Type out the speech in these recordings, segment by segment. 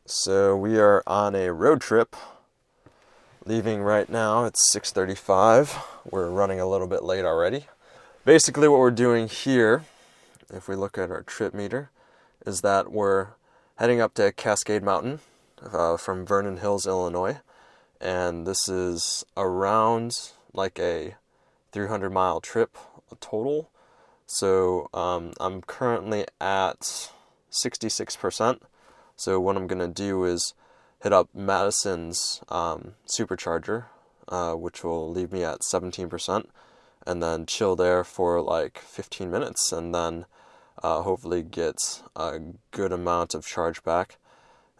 So we are on a road trip, leaving right now. It's 6:35. We're running a little bit late already. Basically what we're doing here, if we look at our trip meter, is that we're heading up to Cascade Mountain from Vernon Hills, Illinois. And this is around like a 300-mile trip total. So I'm currently at 66%. So what I'm going to do is hit up Madison's Supercharger, which will leave me at 17%, and then chill there for like 15 minutes, and then hopefully get a good amount of charge back.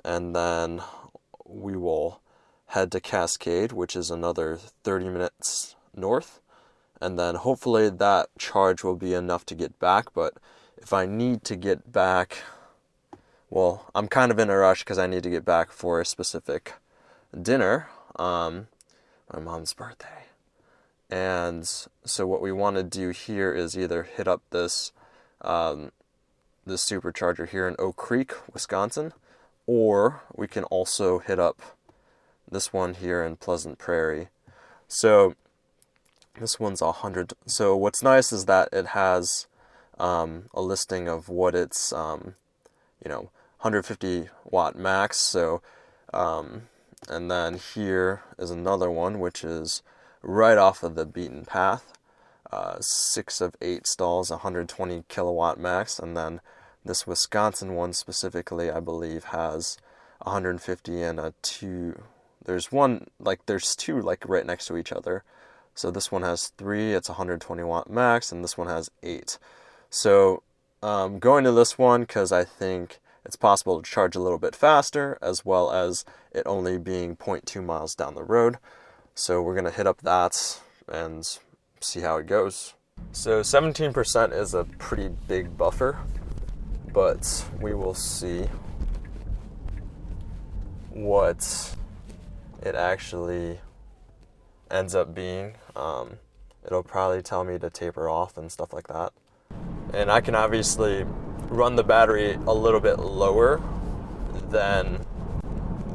And then we will head to Cascade, which is another 30 minutes north, and then hopefully that charge will be enough to get back. But if I need to get back, well, I'm kind of in a rush because I need to get back for a specific dinner, my mom's birthday. And so what we want to do here is either hit up this supercharger here in Oak Creek, Wisconsin, or we can also hit up this one here in Pleasant Prairie. So this one's 100. So what's nice is that it has a listing of what it's 150 watt max. So and then here is another one which is right off of the beaten path, 6 of 8 stalls, 120 kilowatt max. And then this Wisconsin one specifically, I believe, has 150 and a 2. There's two like right next to each other. So this one has 3, it's 120 watt max, and this one has 8. So going to this one because I think it's possible to charge a little bit faster, as well as it only being 0.2 miles down the road. So we're going to hit up that and see how it goes. So 17% is a pretty big buffer, but we will see what it actually ends up being. It'll probably tell me to taper off and stuff like that. And I can obviously run the battery a little bit lower than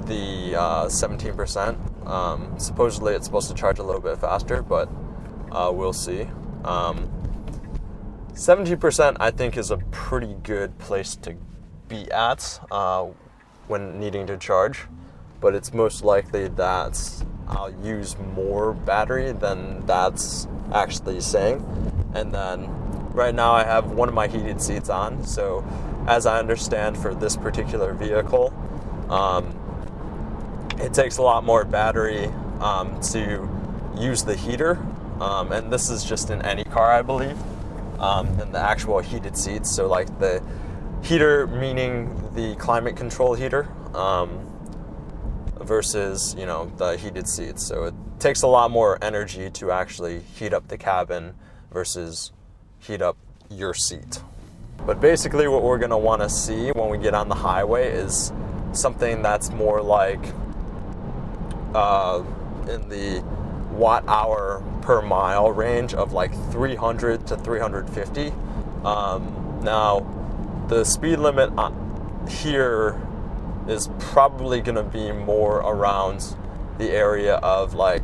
the 17%. Supposedly it's supposed to charge a little bit faster, but we'll see. 17% I think is a pretty good place to be at when needing to charge, but it's most likely that I'll use more battery than that's actually saying. And then right now I have one of my heated seats on, so as I understand for this particular vehicle, it takes a lot more battery to use the heater, and this is just in any car, I believe, than the actual heated seats. So like the heater meaning the climate control heater, versus the heated seats. So it takes a lot more energy to actually heat up the cabin versus heat up your seat. But basically what we're going to want to see when we get on the highway is something that's more like in the watt hour per mile range of like 300 to 350. Now the speed limit here is probably going to be more around the area of like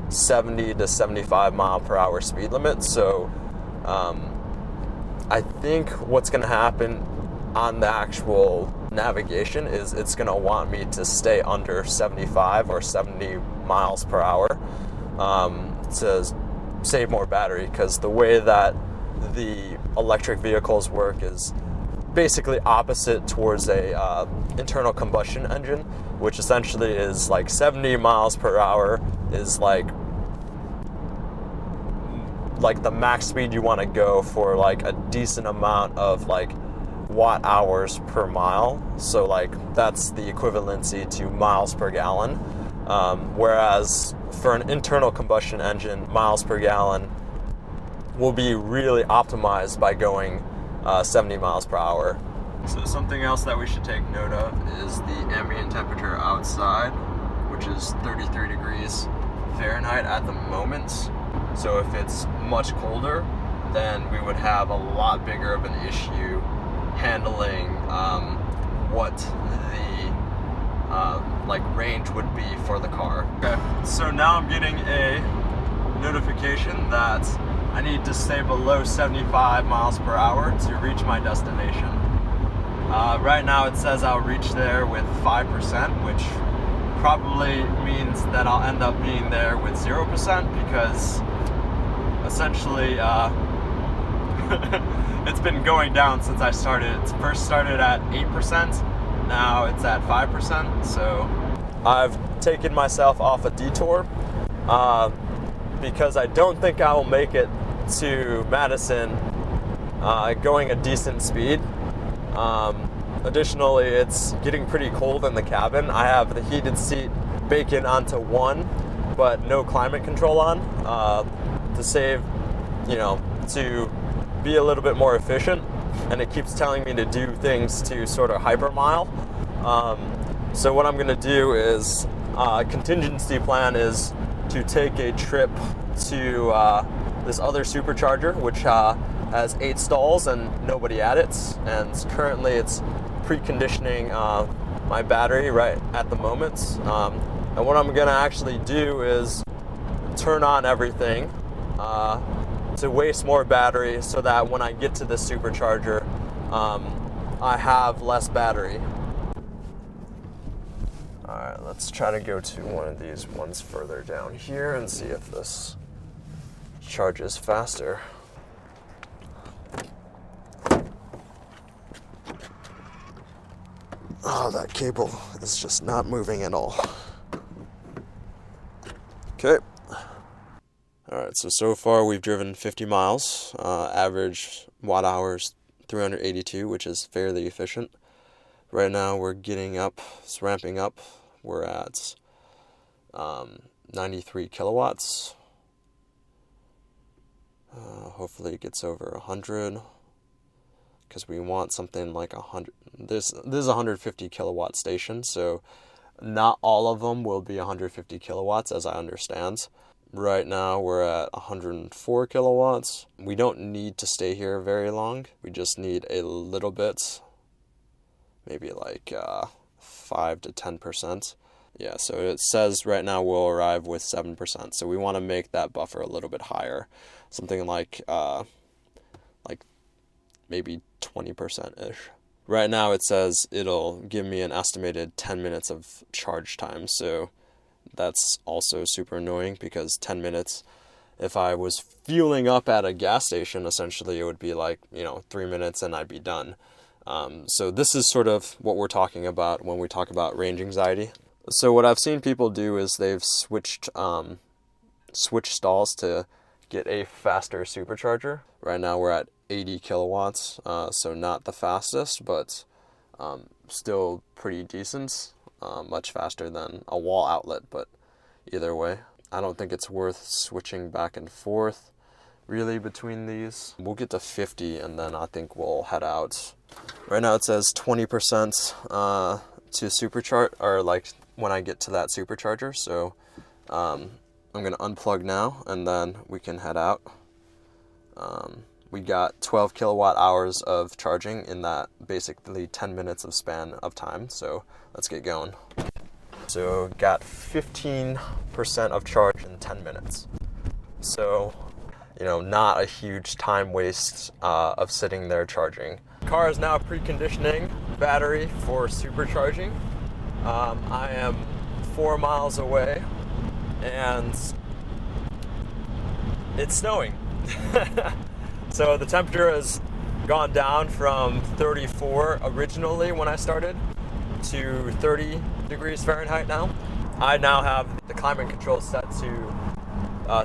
70 to 75 mile per hour speed limit. So I think what's going to happen on the actual navigation is it's going to want me to stay under 75 or 70 miles per hour to save more battery, because the way that the electric vehicles work is basically opposite towards a internal combustion engine, which essentially is like 70 miles per hour is like the max speed you want to go for like a decent amount of like watt hours per mile. So like that's the equivalency to miles per gallon, whereas for an internal combustion engine, miles per gallon will be really optimized by going 70 miles per hour. So something else that we should take note of is the ambient temperature outside, which is 33 degrees Fahrenheit at the moment. So if it's much colder, then we would have a lot bigger of an issue handling what the like range would be for the car. Okay, so now I'm getting a notification that I need to stay below 75 miles per hour to reach my destination. Right now it says I'll reach there with 5%, which probably means that I'll end up being there with 0% because essentially it's been going down since I started. It first started at 8%, now it's at 5%, so I've taken myself off a detour because I don't think I will make it to Madison going a decent speed. Additionally, it's getting pretty cold in the cabin. I have the heated seat baking onto one, but no climate control on to save, to be a little bit more efficient. And it keeps telling me to do things to sort of hypermile. So what I'm going to do is, contingency plan is to take a trip to this other supercharger, which has 8 stalls and nobody at it. And currently it's preconditioning my battery right at the moment. And what I'm going to actually do is turn on everything to waste more battery so that when I get to the supercharger, I have less battery. Alright, let's try to go to one of these ones further down here and see if this charges faster. Oh, that cable is just not moving at all. Okay. Alright, so far we've driven 50 miles, average watt hours 382, which is fairly efficient. Right now we're getting up, it's ramping up. We're at 93 kilowatts. Hopefully it gets over 100, because we want something like 100. This is a 150 kilowatt station, so not all of them will be 150 kilowatts, as I understand. Right now we're at 104 kilowatts. We don't need to stay here very long. We just need a little bit, maybe like 5 to 10%. Yeah, so it says right now we'll arrive with 7%. So we want to make that buffer a little bit higher, something like maybe 20%-ish. Right now it says it'll give me an estimated 10 minutes of charge time. So that's also super annoying, because 10 minutes, if I was fueling up at a gas station, essentially it would be like, 3 minutes and I'd be done. So this is sort of what we're talking about when we talk about range anxiety. So what I've seen people do is they've switched stalls to get a faster supercharger. Right now we're at 80 kilowatts, so not the fastest, but still pretty decent. Much faster than a wall outlet, but either way, I don't think it's worth switching back and forth really between these. We'll get to 50 and then I think we'll head out. Right now it says 20% to supercharge, or like when I get to that supercharger. So I'm gonna unplug now and then we can head out. We got 12 kilowatt hours of charging in that basically 10 minutes of span of time. So let's get going. So got 15% of charge in 10 minutes. So, not a huge time waste of sitting there charging. Car is now preconditioning battery for supercharging. I am 4 miles away and it's snowing. So the temperature has gone down from 34 originally when I started to 30 degrees Fahrenheit now. I now have the climate control set to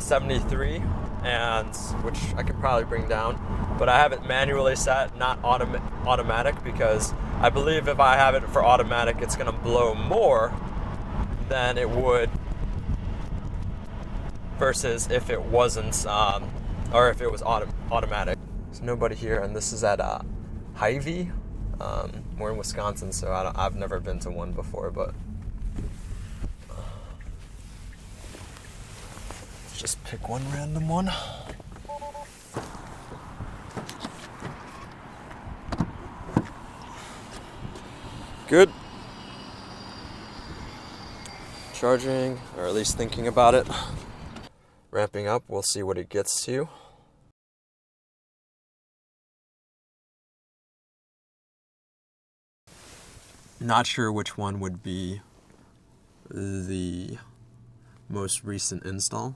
73, and which I can probably bring down, but I have it manually set, not automatic, because I believe if I have it for automatic, it's going to blow more than it would versus if it wasn't, or if it was automatic. There's nobody here, and this is at Hy-Vee. We're in Wisconsin, so I've never been to one before, but let's just pick one random one. Good. supercharging, or at least thinking about it. Ramping up, we'll see what it gets to. Not sure which one would be the most recent install.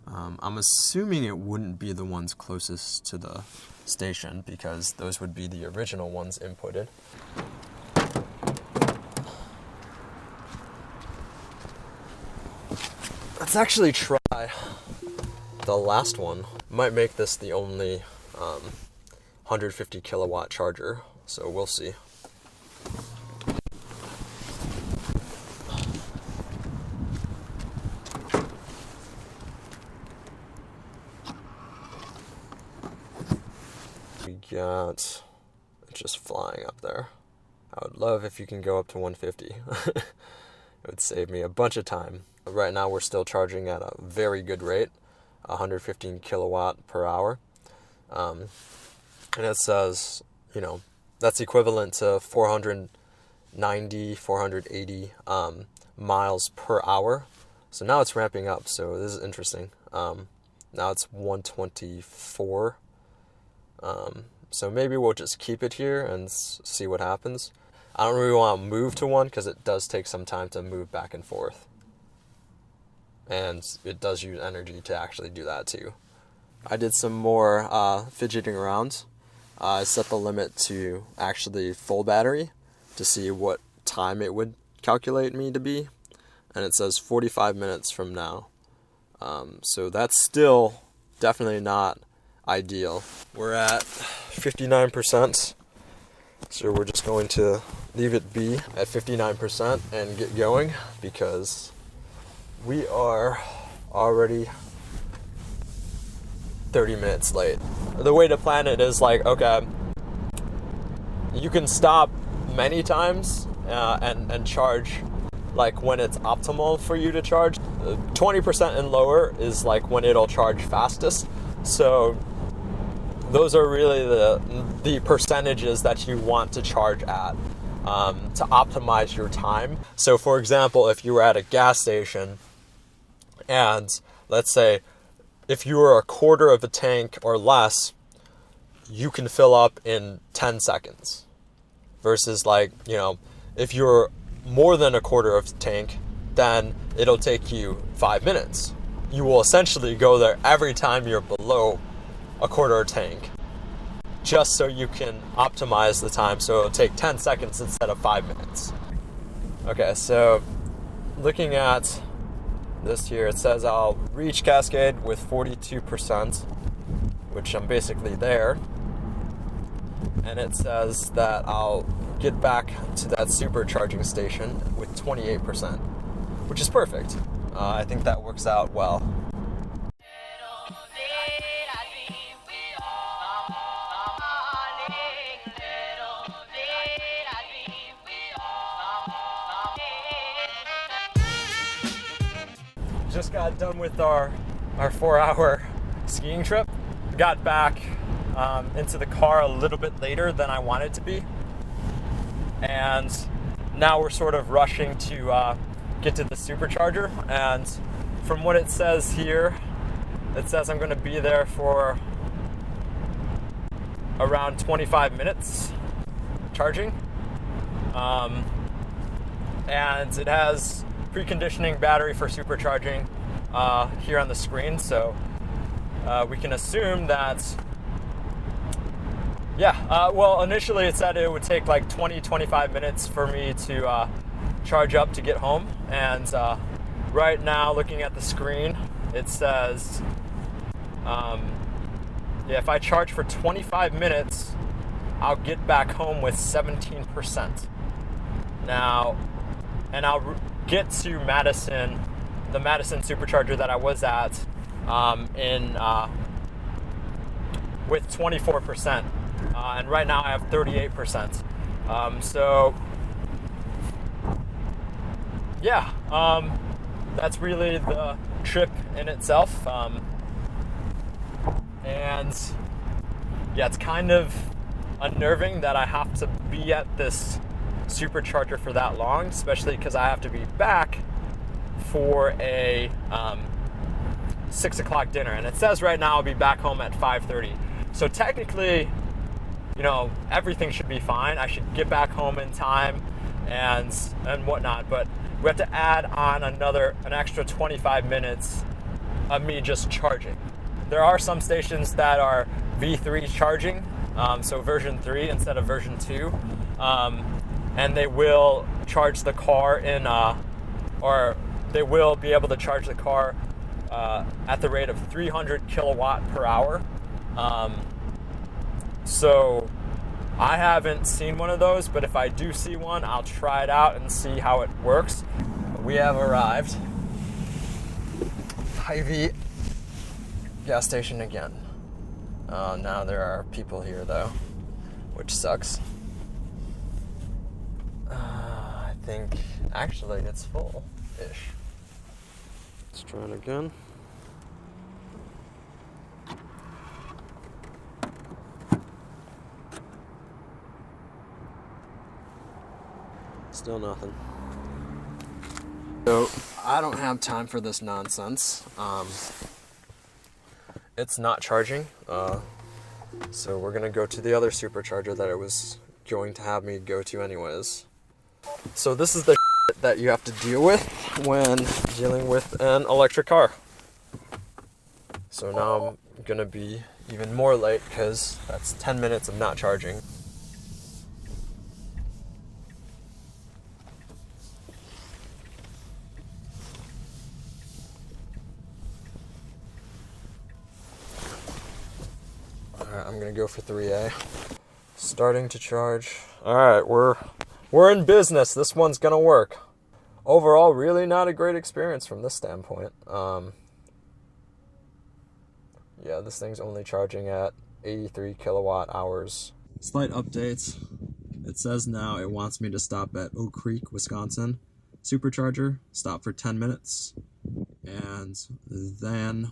I'm assuming it wouldn't be the ones closest to the station because those would be the original ones inputted. Let's actually try the last one. Might make this the only 150 kilowatt charger, so we'll see. We got it just flying up there. I would love if you can go up to 150. It would save me a bunch of time. Right now we're still charging at a very good rate, 115 kilowatt per hour. And it says, that's equivalent to 490, 480 miles per hour. So now it's ramping up, so this is interesting. Now it's 124. So maybe we'll just keep it here and see what happens. I don't really want to move to one because it does take some time to move back and forth. And it does use energy to actually do that too. I did some more fidgeting around. I set the limit to actually full battery to see what time it would calculate me to be. And it says 45 minutes from now. So that's still definitely not ideal. We're at 59%. So we're just going to leave it be at 59% and get going because we are already 30 minutes late. The way to plan it is like, okay, you can stop many times and charge like when it's optimal for you to charge. 20% and lower is like when it'll charge fastest. So those are really the percentages that you want to charge at to optimize your time. So for example, if you were at a gas station and let's say if you were a quarter of a tank or less, you can fill up in 10 seconds versus like, if you're more than a quarter of the tank, then it'll take you 5 minutes. You will essentially go there every time you're below a quarter tank, just so you can optimize the time. So it'll take 10 seconds instead of 5 minutes. Okay, so looking at this here, it says I'll reach Cascade with 42%, which I'm basically there. And it says that I'll get back to that supercharging station with 28%, which is perfect. I think that works out well. Just got done with our 4-hour skiing trip. Got back into the car a little bit later than I wanted to be. And now we're sort of rushing to get to the supercharger. And from what it says here, it says I'm going to be there for around 25 minutes charging. And it has preconditioning battery for supercharging here on the screen, so we can assume that well, initially it said it would take like 20-25 minutes for me to charge up to get home, and right now looking at the screen it says if I charge for 25 minutes I'll get back home with 17% now, and I'll get to Madison, the Madison supercharger that I was at, with 24%, and right now I have 38%. That's really the trip in itself, and it's kind of unnerving that I have to be at this supercharger for that long, especially because I have to be back for a 6 o'clock dinner, and it says right now I'll be back home at 5:30. So technically, you know, everything should be fine. I should get back home in time and whatnot, but we have to add on an extra 25 minutes of me just charging. There are some stations that are V3 charging, so version 3 instead of version 2, and they will charge the car or they will be able to charge the car at the rate of 300 kilowatt per hour. So I haven't seen one of those, but if I do see one, I'll try it out and see how it works. We have arrived. Hy-Vee gas station again. Now there are people here though, which sucks. I think actually it's full-ish. Let's try it again. Still nothing. So I don't have time for this nonsense. It's not charging. So we're gonna go to the other supercharger that it was going to have me go to anyways. So this is the that you have to deal with when dealing with an electric car. So now I'm gonna be even more late because that's 10 minutes of not charging. Alright, I'm gonna go for 3A. Starting to charge. Alright, we're in business. This one's gonna work. Overall, really not a great experience from this standpoint. Yeah, this thing's only charging at 83 kilowatt hours. Slight updates. It says now it wants me to stop at Oak Creek, Wisconsin. Supercharger, stop for 10 minutes, and then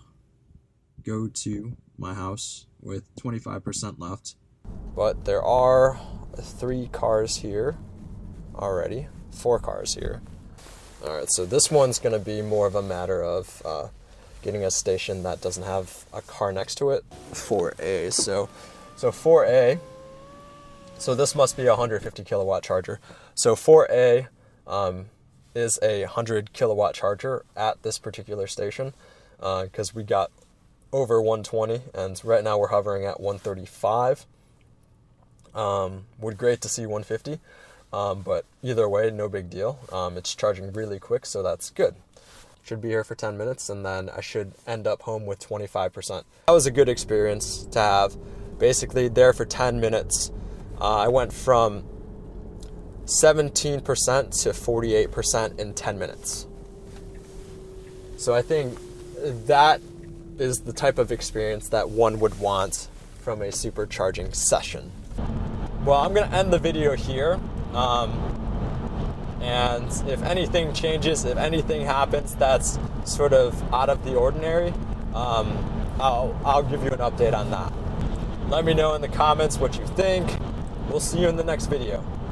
go to my house with 25% left. But there are 3 cars here already, 4 cars here. Alright, so this one's going to be more of a matter of getting a station that doesn't have a car next to it. 4A, so 4A, so this must be a 150 kilowatt charger. So 4A is a 100 kilowatt charger at this particular station, because we got over 120, and right now we're hovering at 135. Would great to see 150, but either way, no big deal. It's charging really quick, so that's good. Should be here for 10 minutes, and then I should end up home with 25%. That was a good experience to have. Basically, there for 10 minutes, I went from 17% to 48% in 10 minutes. So I think that is the type of experience that one would want from a supercharging session. Well, I'm gonna end the video here. And if anything changes, if anything happens that's sort of out of the ordinary, I'll give you an update on that. Let me know in the comments what you think. We'll see you in the next video.